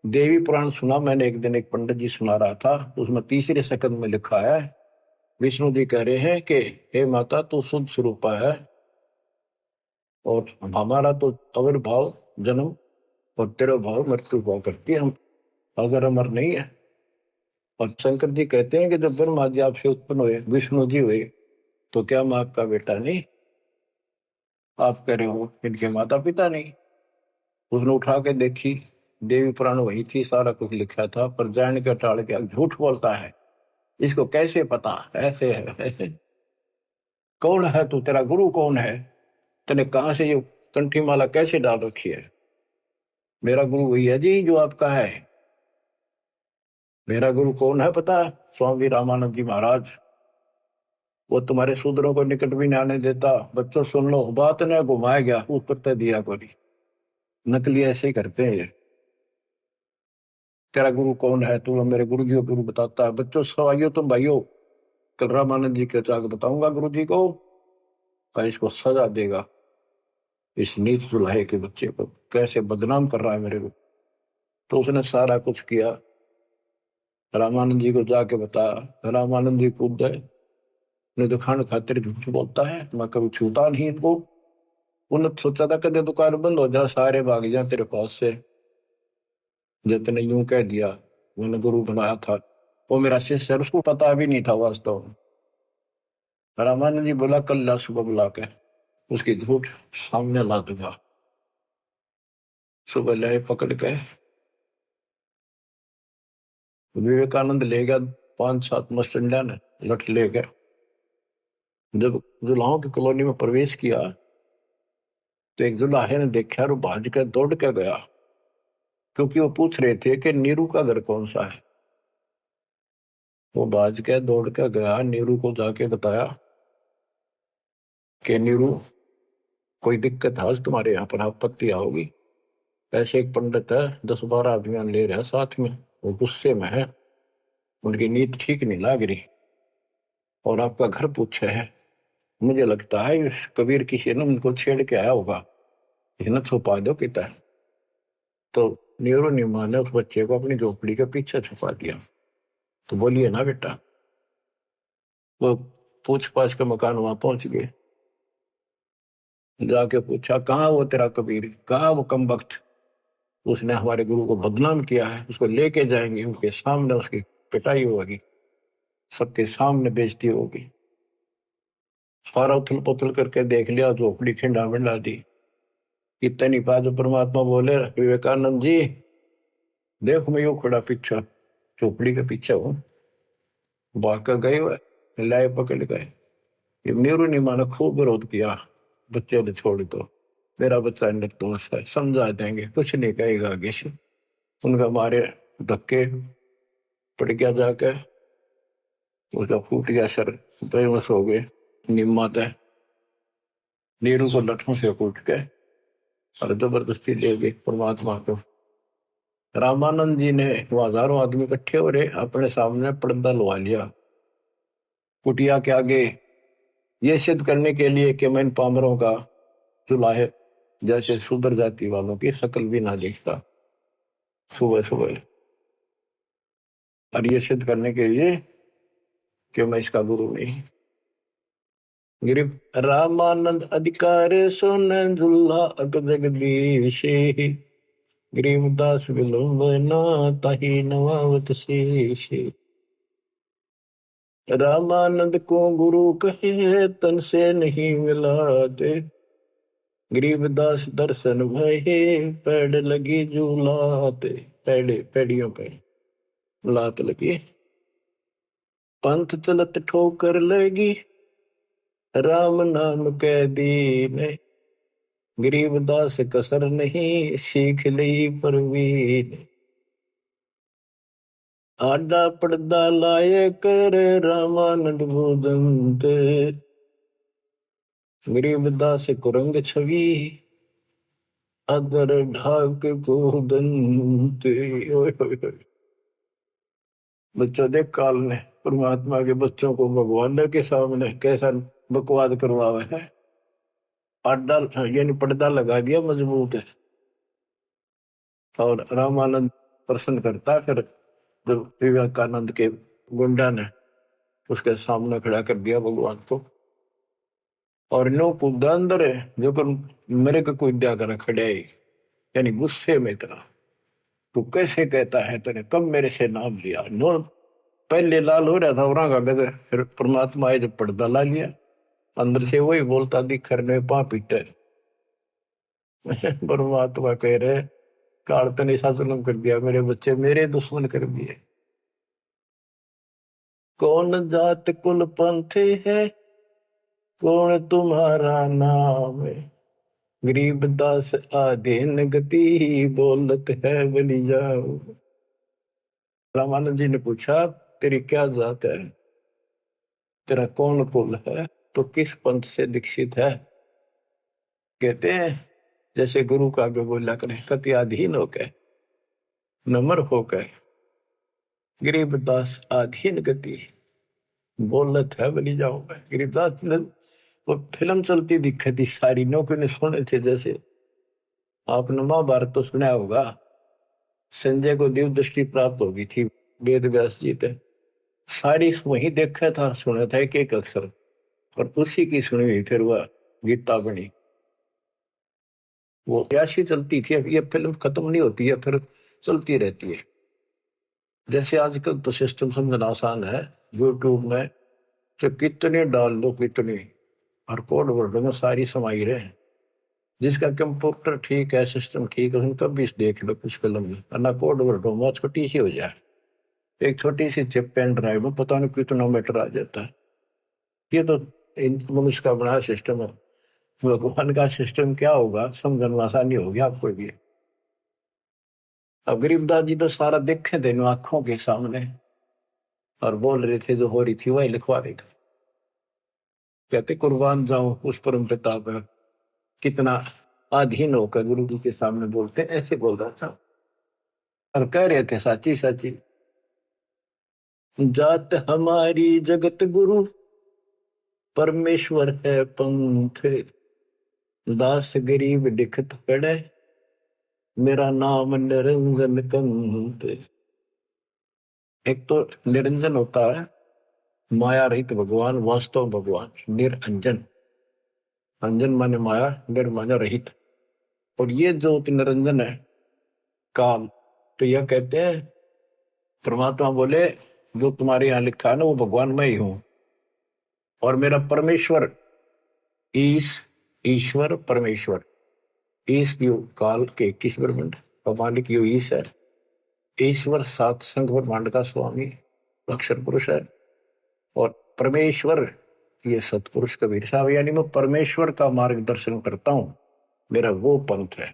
देवी पुराण सुना मैंने एक दिन, एक पंडित जी सुना रहा था, उसमें तीसरे सकंद में लिखा है, विष्णु जी कह रहे हैं कि हे माता तू शुद्ध स्वरूपा है, और हमारा तो आविर्भाव जन्म और तेरा भाव मृत्यु भाव करती है, हम अगर अमर नहीं है। और शंकर जी कहते हैं कि जब ब्रह्मा जी आपसे उत्पन्न हुए, विष्णु जी हुए, तो क्या मैं आपका बेटा नहीं? आप कह रहे हो इनके माता पिता नहीं। उसने उठा के देखी, देवी पुराण वही थी, सारा कुछ लिखा था, पर जान के टाल के झूठ बोलता है, इसको कैसे पता? ऐसे है ऐसे। कौन है तू? तेरा गुरु कौन है? तूने कहां से ये कंठी माला कैसे डाल रखी है? मेरा गुरु वही है जी जो आपका है। मेरा गुरु कौन है पता है? स्वामी रामानंद जी महाराज। वो तुम्हारे शूद्रों को निकट भी नहीं आने देता। बच्चों सुन लो, बात ने घुमाया गया ऊपर तय दिया कोई। नकली ऐसे ही करते हैं ये। तेरा गुरु कौन है? तू मेरे गुरु जी को गुरु बताता है। बच्चों सवाइयो तुम भाइयों, कल रामानंद जी के जाकर बताऊंगा गुरु जी को, पर इसको सजा देगा। इस नीच दुल्हे के बच्चे को कैसे बदनाम कर रहा है मेरे को। तो उसने सारा कुछ किया, रामानंद जी को जाके बताया। रामानंद जी कूद गए, ने दुकान खातिर झूठ बोलता है, मैं कभी छूटा नहीं इनको। उन्होंने सोचा था कदे दुकान बंद हो जा, सारे भाग जा तेरे पास से। जितने यूं कह दिया, मैंने गुरु बनाया था, वो मेरा शिष्य है, उसको पता भी नहीं था वास्तव में। रामानंद जी बोला कल ला सुबह बुला के उसकी झूठ सामने ला दूंगा। सुबह लाए पकड़ के, विवेकानंद ले गया 5-7 मस्टंडा ने लठ ले गए। जब जुलाहों की कॉलोनी में प्रवेश किया तो एक जुलाहे ने देखा और भाज कर दौड़ के गया, क्योंकि वो पूछ रहे थे कि नीरू का घर कौन सा है। वो भाज के दौड़ के गया, नीरू को जाके बताया कि नीरू कोई दिक्कत है तुम्हारे यहाँ पर, आपत्ति आओगी? ऐसे एक पंडित है, 10-12 आदमी ले रहा साथ में, वो गुस्से में है, उनकी नीयत ठीक नहीं लग रही, और आपका घर पूछे है। मुझे लगता है इस कबीर किसी ने उनको छेड़ के आया होगा, इन्हें छुपा दो किता है। तो नीरू निमा ने उस बच्चे को अपनी झोपड़ी के पीछे छुपा दिया। तो बोलिए ना बेटा, वो पूछ पाछ के मकान वहां पहुंच गए। जाके पूछा कहाँ वो तेरा कबीर, कहाँ वो कम वक्त, उसने हमारे गुरु को बदनाम किया है, उसको लेके जाएंगे, उनके सामने उसकी पिटाई होगी, सबके सामने बेइज्जती होगी। सारा उथल पुथल करके देख लिया, झोपड़ी खिंडा मिंडा दी। इतनी बात परमात्मा बोले विवेकानंद जी देखो मैं यो खड़ा पीछे झोपड़ी के पीछे हूँ। भाग गए हुए लाए पकड़ गए। ये नीरू निमा ने खूब विरोध किया, बच्चे ने छोड़ दो, मेरा बच्चा निर्दोष है, समझा देंगे, कुछ नहीं कहेगा आगे से। उनका मारे धक्के पड़ गया, जाके उसका फूट गया सर, बेबस हो गए। निम्मा तय नीरू को लठों से कूट के और जबरदस्ती ले गए परमात्मा को। रामानंद जी ने, वो हजारों आदमी इकट्ठे हो रहे, अपने सामने पर्दा लगा लिया कुटिया के आगे, ये सिद्ध करने के लिए कि मैं इन पामरों का चुलाहे जैसे शूद्र जाति वालों की शकल भी ना देखता सुबह सुबह, और ये सिद्ध करने के लिए कि मैं इसका गुरु नहीं। गिरिप रामानंद अधिकार सोन दुल्ला अग जगदीश, गरीबदास विलंबना ताही नवावत शेष। रामानंद को गुरु कहे तन से नहीं मिलाते, गरीबदास दर्शन भये पेड़ लगी झूलाते। पेड़े पेड़ियों पे लात लगी, पंथ चलत ठोकर लगी, राम नाम कै दीन। गरीबदास कसर नहीं सीख ली परवीन। आडा पड़दा लाए कर रामानंद भूदंत, गरीबदास कुरंग छवि अदर ढाक को दंत। बच्चों देख काल ने परमात्मा के बच्चों को भगवान के सामने कैसा बकवाद करवावे है। आडा यानी पर्दा लगा दिया मजबूत है, और रामानंद प्रश्न करता, फिर जब विवेकानंद के गुंडा ने उसके सामने खड़ा कर दिया भगवान को, और नो कूदा अंदर है जो कर मेरे को कोई दिया कर खड़े, यानी गुस्से में इतना, तू कैसे कहता है, तूने कब मेरे से नाम लिया? नो पहले लाल हो रहा था और गद, फिर परमात्मा आए जब पर्दा ला लिया, अंदर से वही बोलता दिख रहे पा पीटे। परमात्मा कह रहे काल तने सा जुल्म कर दिया मेरे बच्चे, मेरे दुश्मन कर दिए। कौन जात कुल पंथ है, कौन तुम्हारा नाम है, गरीब दास आधीन गति, बोलत है बलि जाओ। रामानंद जी ने पूछा तेरी क्या जात है, तेरा कौन कुल है, तो किस पंथ से दीक्षित है। कहते हैं जैसे गुरु का आगे बोला करें, कति अधीन होकर, नम्र होकर, गरीबदास अधीन गति, बोलत है बलि जाओ। गरीबदास ने वो फिल्म चलती दिखी थी सारी, नौकरी ने सुने थे। जैसे आपने महाभारत तो सुना होगा, संजय को दिव्य दृष्टि प्राप्त होगी थी वेद व्यास जी थे, सारी वही देखा था सुना था एक एक अक्षर, और उसी की सुनी हुई फिर वह गीता बनी। वो ऐसी चलती थी, अब ये फिल्म खत्म नहीं होती है, फिर चलती रहती है। जैसे आजकल तो सिस्टम समझना आसान है, यूट्यूब में तो कितने डाल दो कितने, और कोड वर्ड में सारी समाई रहे। जिसका कंप्यूटर ठीक है, सिस्टम ठीक है, उनका भी देख लो कुछ फिल्म में, ना कोड वर्ड में छोटी सी हो जाए, एक छोटी सी चिप पेन ड्राइव में पता नहीं कितना मीटर आ जाता है। ये तो मनुष्य का बना सिस्टम है। भगवान का सिस्टम क्या होगा समझना आसानी होगी आपको भी। अब गरीबदास जी तो सारा देखे थे आंखों के सामने, और बोल रहे थे जो हो रही थी वही लिखवा रहे थे। कहते कुर्बान जाऊं उस परम पिता पर, कितना अधीन होकर गुरु जी के सामने बोलते, ऐसे बोल रहा था। और कह रहे थे साची साची, जात हमारी जगत गुरु, परमेश्वर है पंथ, दास गरीब दिखत पड़े, मेरा नाम निरंजन कंत। एक तो निरंजन होता है माया रहित भगवान, वास्तव भगवान निरंजन, अंजन माने माया, निर माने रहित। और ये जो निरंजन है काल, तो यह कहते हैं परमात्मा बोले जो तुम्हारे यहाँ लिखा है ना वो भगवान मैं ही हूं, और मेरा परमेश्वर ईश्वर परमेश्वर, ईश यो काल के 21 ब्रह्मांड का मालिक यो ईश है। ईश्वर सात संघ ब्रह्मांड का स्वामी अक्षर पुरुष है, और परमेश्वर ये सतपुरुष कबीर साहब, यानी मैं परमेश्वर का मार्गदर्शन करता हूं, मेरा वो पंथ है।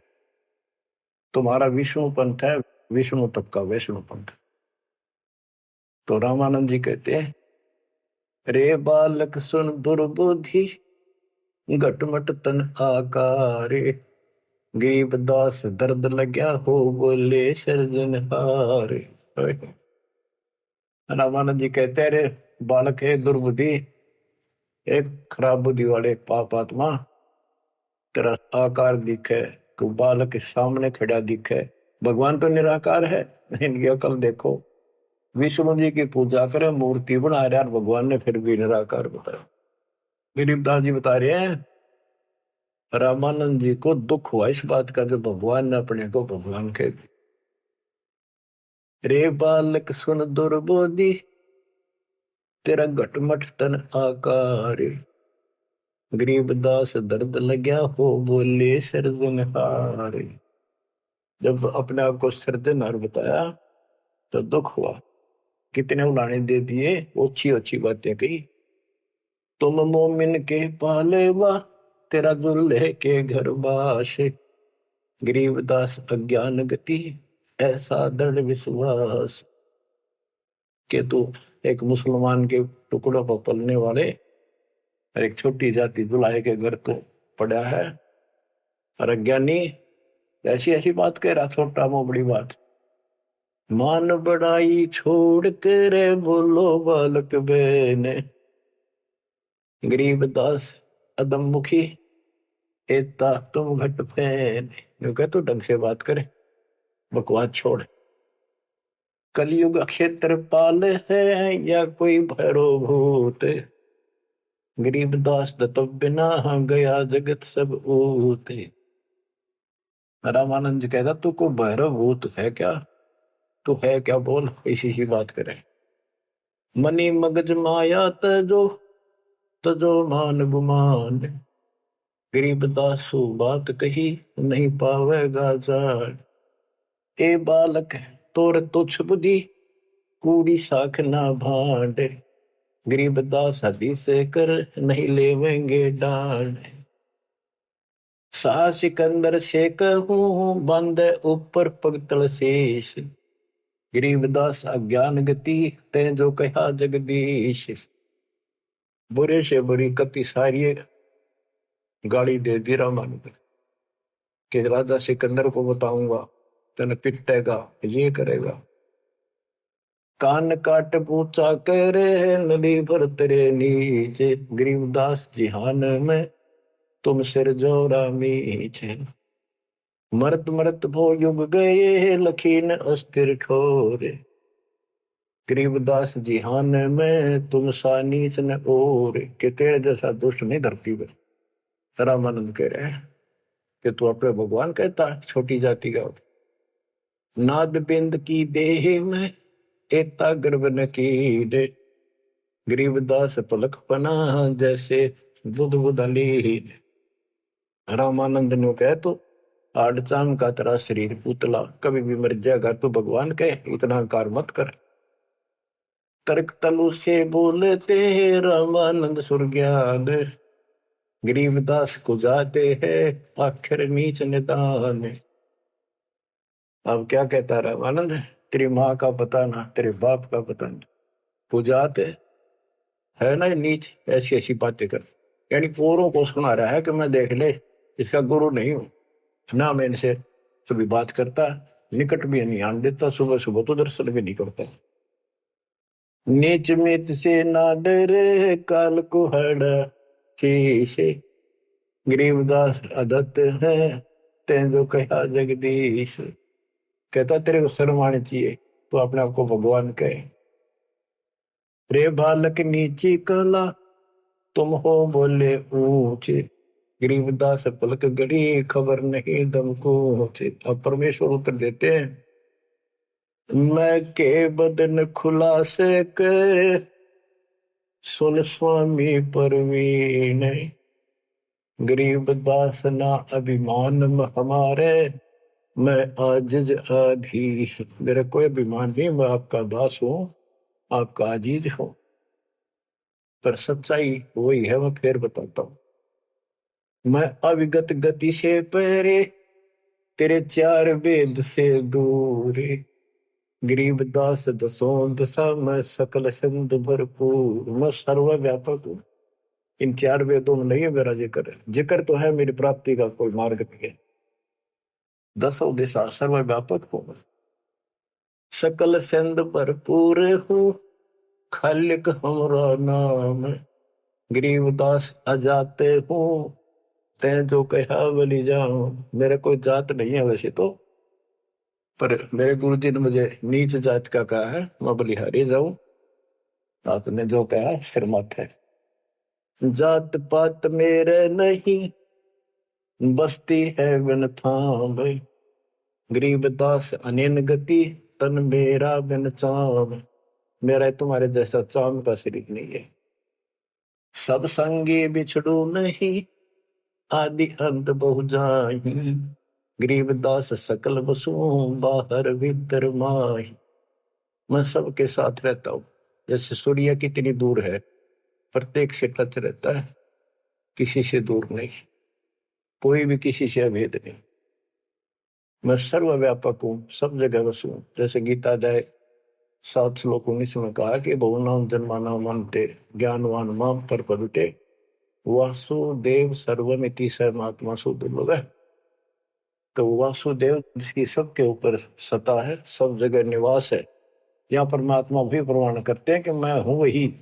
तुम्हारा विष्णु पंथ है, विष्णु तक का वैष्णु पंथ। तो रामानंद जी कहते हैं, रे बालक सुन दुर्बुद्धि, घटमट तन आकारे, गरीब दास दर्द लग्या हो बोले सृजनहारे। रामानंद जी कहते हैं, रे बालक है दुर्बुद्धि, एक खराब बुद्धि वाले पाप आत्मा, तेरा आकार दिखे, तू बालक के सामने खड़ा दिखे। भगवान तो निराकार है, इनकी अकल देखो। विष्णु जी की पूजा करे, मूर्ति बना रहे, भगवान ने फिर भी निराकार बताया। गरीबदास जी बता रहे हैं, रामानंद जी को दुख हुआ इस बात का जो भगवान ने अपने को भगवान कह दिया। रे बालक सुन दुर्बोधि, तेरा घटमट तन आकार, गरीबदास दर्द लग्या हो बोले सृजनहार। जब अपने आप को सृजनहार बताया तो दुख हुआ, कितने उड़ाने दे दिए, ओछी ओछी बातें कही। तुम मोमिन के पालेवा, तेरा दुल्हे के घर बास, गरीबदास अज्ञान गति, ऐसा दृढ़ विश्वास। के तू एक मुसलमान के टुकड़ों पर पलने वाले और एक छोटी जाति दुल्हे के घर को पड़ा है, और अज्ञानी ऐसी ऐसी बात कह रहा, छोटा मो बड़ी बात। मान बड़ाई छोड़ कर बोलो बालक बहने, गरीबदास अदम मुखी, एता तुम घट फैन। कह तू ढंग से बात करे, बकवास छोड़। कलयुग क्षेत्रपाल है या कोई भैरो भूत, गरीबदास दत्त बिना गया जगत सब ऊत। रामानंद जी कहता तू को भैरव भूत है क्या, तू है क्या, बोल, इसी सी बात करे। मनी मगज माया तजो, तजो मान गुमान। गरीबदासु बात कही, नहीं पावेगा जान। ए बालक तोर तुच्छ बुद्धि, कूड़ी साख ना भांड। गरीबदास हदी से कर, नहीं लेवेंगे डांड। सा सिकंदर से कहूं, बंद ऊपर पगतल शेष। गरीबदास अज्ञान गति, ते जो कहा जगदीश। बुरे से बुरी कति सारी गाली दे दी रामानुज कि राजा सिकंदर को बताऊंगा, तेने पिटेगा, ये करेगा। कान काट पूछा करे, नदी भर तेरे नीचे। गरीबदास जिहान में, तुम सिर जोरा मीछे। मरत मरत भो युग गए, लखीन अस्थिर ठोरे। गरीबदास जिहान में, तुम सा नीच न और। के तेरे जैसा दुष्ट नहीं धरती में। रामानंद कह रहे हैं कि तू अपने भगवान कहता है छोटी जाति का। नाद बिंद की देह में, एता गर्भ न कीरे। गरीबदास पलक पना, जैसे बुध बुधलीर। रामानंद ने कह तो आड़चाम का तेरा शरीर पुतला, कभी भी मर जाएगा। तू भगवान कहे, इतना अहंकार मत कर। तर्क तलु से बोलते रामानंद सुरज्ञान। गरीबदास को जाते हैं आखिर नीच निदान। अब क्या कहता रामानंद, तेरी माँ का पता ना, तेरे बाप का पता ना, पुजाते है ना नीच, ऐसी ऐसी बातें कर। यानी औरों को सुना रहा है कि मैं देख ले इसका गुरु नहीं हूं ना, मैं इनसे कभी बात करता, निकट भी नहीं आने देता, सुबह सुबह तो दर्शन भी नहीं करता। नीच मित से ना डरे, काल को हड़ा शीशे। गरीबदास अदत्त है, तें जो कहा जगदीश। कहता तेरे को शर्म आनी चाहिए, तो अपने आप को भगवान कहे। रे बालक नीची कला, तुम हो बोले ऊंचे। गरीबदास पलक गड़ी, खबर नहीं दम को। अब परमेश्वर उत्तर देते हैं, मैं के बदन खुलासे के, सुन स्वामी परवीन। गरीबदास ना अभिमान हमारे, मैं आजिज आधीश। मेरा कोई अभिमान नहीं, मैं आपका दास हूं, आपका आजीज हूं। पर सच्चाई वही है, मैं फिर बताता हूं। मैं अविगत गति से पहरे, तेरे चार वेद से दूर। गरीबदास दसों दशा में, सकल संत भरपूर। मैं सर्वव्यापक हूं, इन चार वेदों में नहीं है मेरा जिक्र। जिक्र तो है मेरी प्राप्ति का कोई मार्ग नहीं है। दसों दिशा सर्वव्यापक हूं, सकल संत भरपूर हूं, खालिक हमरा नाम। गरीबदास अजाते हूं, तैं जो कहा बलि जाऊं। मेरा कोई जात नहीं है वैसे तो, पर मेरे गुरु जी ने मुझे नीच जात का कहा है, मैं बलिहारी जाऊं। आपने जो कहा सिर मत है। जात पात मेरे नहीं, बस्ती है बिन थाम। गरीबदास अनिन गति, तन मेरा बिन चाम। मेरा तुम्हारे जैसा चाम का शरीर नहीं है। सब संगी बिछड़ू नहीं, आदि अंत बहु जाही। गरीबदास सकल बसु, बाहर भीतर माही। मैं सबके साथ रहता हूं, जैसे सूर्य कितनी दूर है, प्रत्येक से टच रहता है, किसी से दूर नहीं, कोई भी किसी से अभेद नहीं। मैं सर्वव्यापक हूं, सब जगह बसू। जैसे गीताध्याय 7 श्लोक 19 में कहा कि बहुनाम जन्माना मनते, ज्ञानवान माम पर पदते, वासुदेव सर्वमिति सर्वमात्मा सु दुर्लभ है। तो वासुदेव जिसकी सबके ऊपर सत्ता है, सब जगह निवास है, यहाँ परमात्मा भी प्रमाण करते हैं कि मैं हूं वही।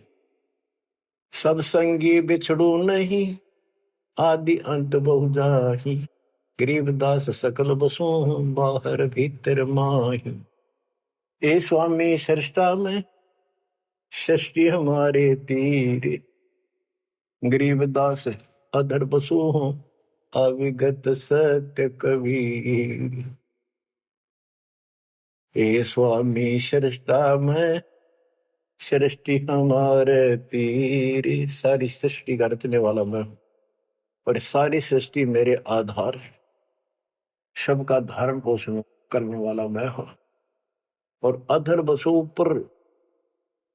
सब संगी बिछड़ू नहीं, आदि अंत बहु जाही। गरीबदास सकल बसु, बाहर भीतर माही। ए स्वामी सृष्टा में, सृष्टि हमारे तीर। गरीबदास अधर बसु, अविगत सत्य कबीर। ए स्वामी सृष्टा में, सृष्टि हमारे तीर, सारी सृष्टि का रचने वाला मैं हूं, और सारी सृष्टि मेरे आधार है, सबका धारण पोषण करने वाला मैं हूं, और अधर बसो ऊपर,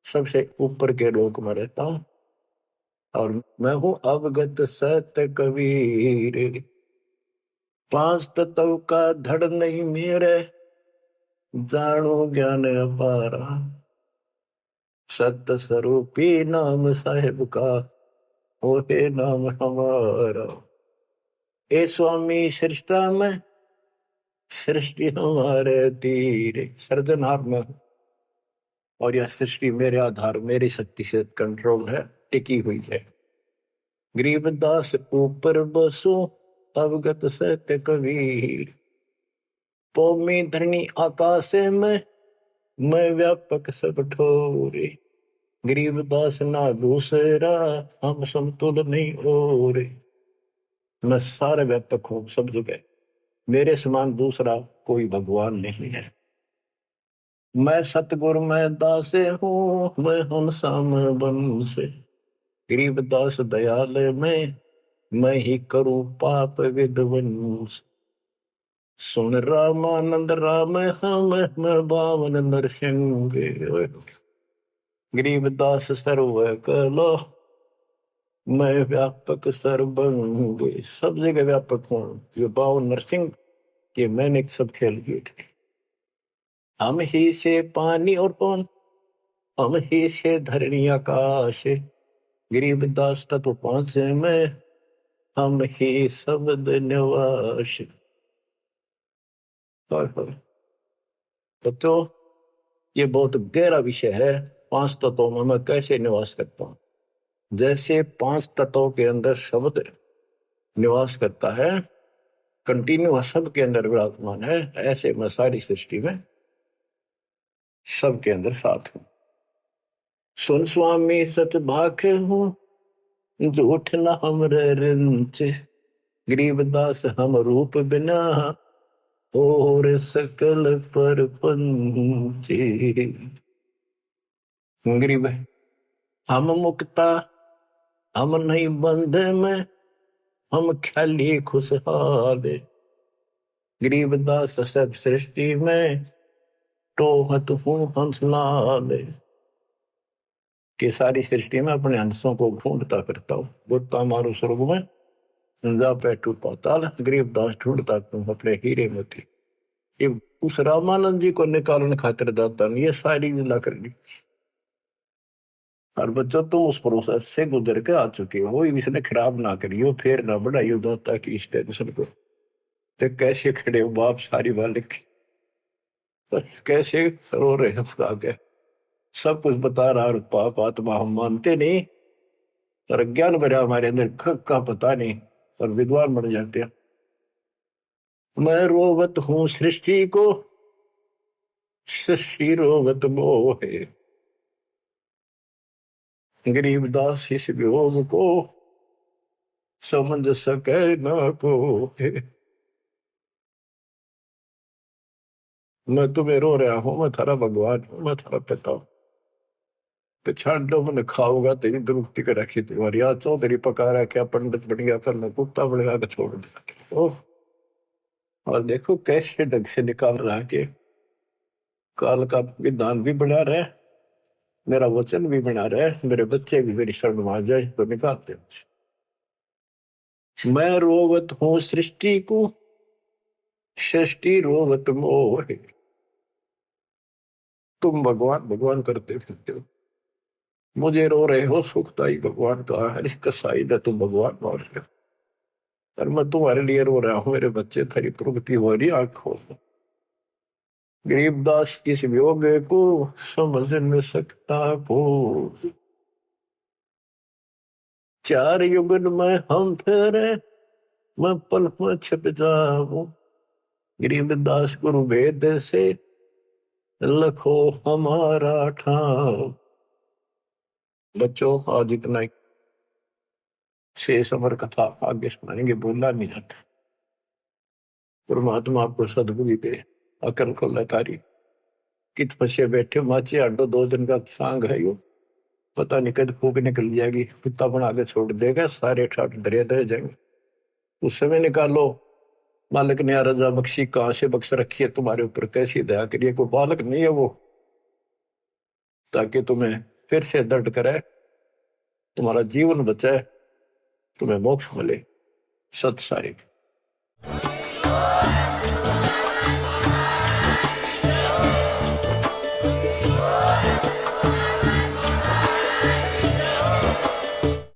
सबसे ऊपर के लोक में रहता हूं, और मैं हूं अवगत सत्य कबीर। पांच तत्व का धड़ नहीं मेरे, जानो ज्ञान अपारा, सत्य स्वरूपी नाम साहेब का, ओ हे नाम हमारा। ए स्वामी सृष्टा में, सृष्टि हमारे तीर, सर्जनहार में हूं, और यह सृष्टि मेरे आधार, मेरी शक्ति से कंट्रोल है, टिकी हुई है। गरीबदास ऊपर बसो, अवगत सत्य कबीर। पौमी धरणी आकाश में, मैं व्यापक सब ठोरे। गरीबदास ना दूसरा, हम समतुल नहीं और। मैं सारे व्यापक हूं सब जगह, मेरे समान दूसरा कोई भगवान नहीं है। मैं सतगुरु मैं दासे हूँ, मैं हंसाम बन से। गरीबदास दयाल में, मैं ही करूं पाप विध्वंस। सुन रामानंद राम हम, मैं बावन नरसिंह। गरीबदास सर्व कलो, मैं व्यापक सर्वंग, सब जगह व्यापक हूँ। ये बावन नरसिंह, ये मैंने सब खेल किए थे। हम ही से पानी और पवन, हम ही से धरणी आकाश। गरीबदास तत्व पांचे में, हम ही शब्द निवास। तो ये बहुत गहरा विषय है। पांच तत्वों में मैं कैसे निवास करता हूं। जैसे पांच तत्वों के अंदर शब्द निवास करता है, कंटिन्यू सबके अंदर विराजमान है, ऐसे मैं सारी सृष्टि में सबके अंदर साथ हूं। सुन स्वामी सच भाखे हूं, झूठ न हमरे रिंच। गरीबदास हम रूप बिना, और सकल पर पंचे। गरीब हम मुक्ता, हम नहीं बंधे में, हम ख्याली खुशहाल। गरीबदास सब सृष्टि में, टोहत हूँ हंसलाल। कि सारी सृष्टि में अपने हंसों को ढूंढता करता हूँ। गोता मारू स्वर्ग में, जा बैठू पाताल। गरीबदास ढूंढता तुम अपने हीरे मोती। ये उस रामानंद जी को निकालने खातिर दाता ने ये सारी लीला करनी। और बच्चों तुम उस प्रोसेस से गुजर के आ चुके हो, इसने खराब ना करियो, फिर ना बढ़ाइयो दाता की इस टेंशन को। तो कैसे खड़े हो बाप, सारी बात लिखी, कैसे रो रहे हो आगे, सब कुछ बता रहा। और पाप आत्मा हम मानते नहीं, और अज्ञान भरा हमारे अंदर का पता नहीं, और विद्वान बन जाते हैं। मैं रोवत हूँ सृष्टि को, सृष्टि रोवत मोहे। गरीबदास इस वियोग को, समझ सके न को। मैं तुम्हें रो रहा हूं, मैं थारा भगवान हूं, मैं थारा पिता हूं। पिछाड़ो मैंने खाओगा तेरी दुरुक्ति कर रखी तुम्हारी। आज चौधरी पका रखा, पंडित बन गया, करना कुत्ता बन गया, छोड़ दिया। ओह, और देखो कैसे ढंग से निकाल रहा के, काल का विधान भी बना रहे, मेरा वचन भी बना रहे, मेरे बच्चे भी मेरी शरण में आ जाए तो निकालते हैं। मैं रोवत हूँ सृष्टि को, सृष्टि रोवत मोह। तुम भगवान भगवान करते फिरते हो, मुझे रो रहे हो, सुखदाई भगवान का है, कसाई ने तुम भगवान मान रहे हो। और मैं तुम्हारे लिए रो रहा हूँ, मेरे बच्चे थारी प्रगति हो रही आंखों में। गरीबदास इस वियोग को, समझ न सकता को। चार युगन में हम फेरे, मैं पल में छिप जाऊं। गरीबदास गुरु वेद से, लखो हमारा ठाव। बच्चों आज इतना ही, शेष अमर कथा आगे सुनाएंगे, बोलना नहीं जाता। परमात्मा आपको सद्बुद्धि दे, अकल को लतारी। कित फंसे बैठे माचे आडो 2 दिन का सांग है यो, पता नहीं कद फूक निकल जाएगी, कुत्ता बना के छोड़ देगा, सारे ठाट दरे दे जाएंगे। उस समय निकालो, मालिक ने रजा बख्शी कहां से बख्श रखी है तुम्हारे ऊपर, कैसी दया करिए, कोई बालक नहीं है वो, ताकि तुम्हें फिर से दर्द करे, तुम्हारा जीवन बचाए, तुम्हें मोक्ष मिले। सत साहिब।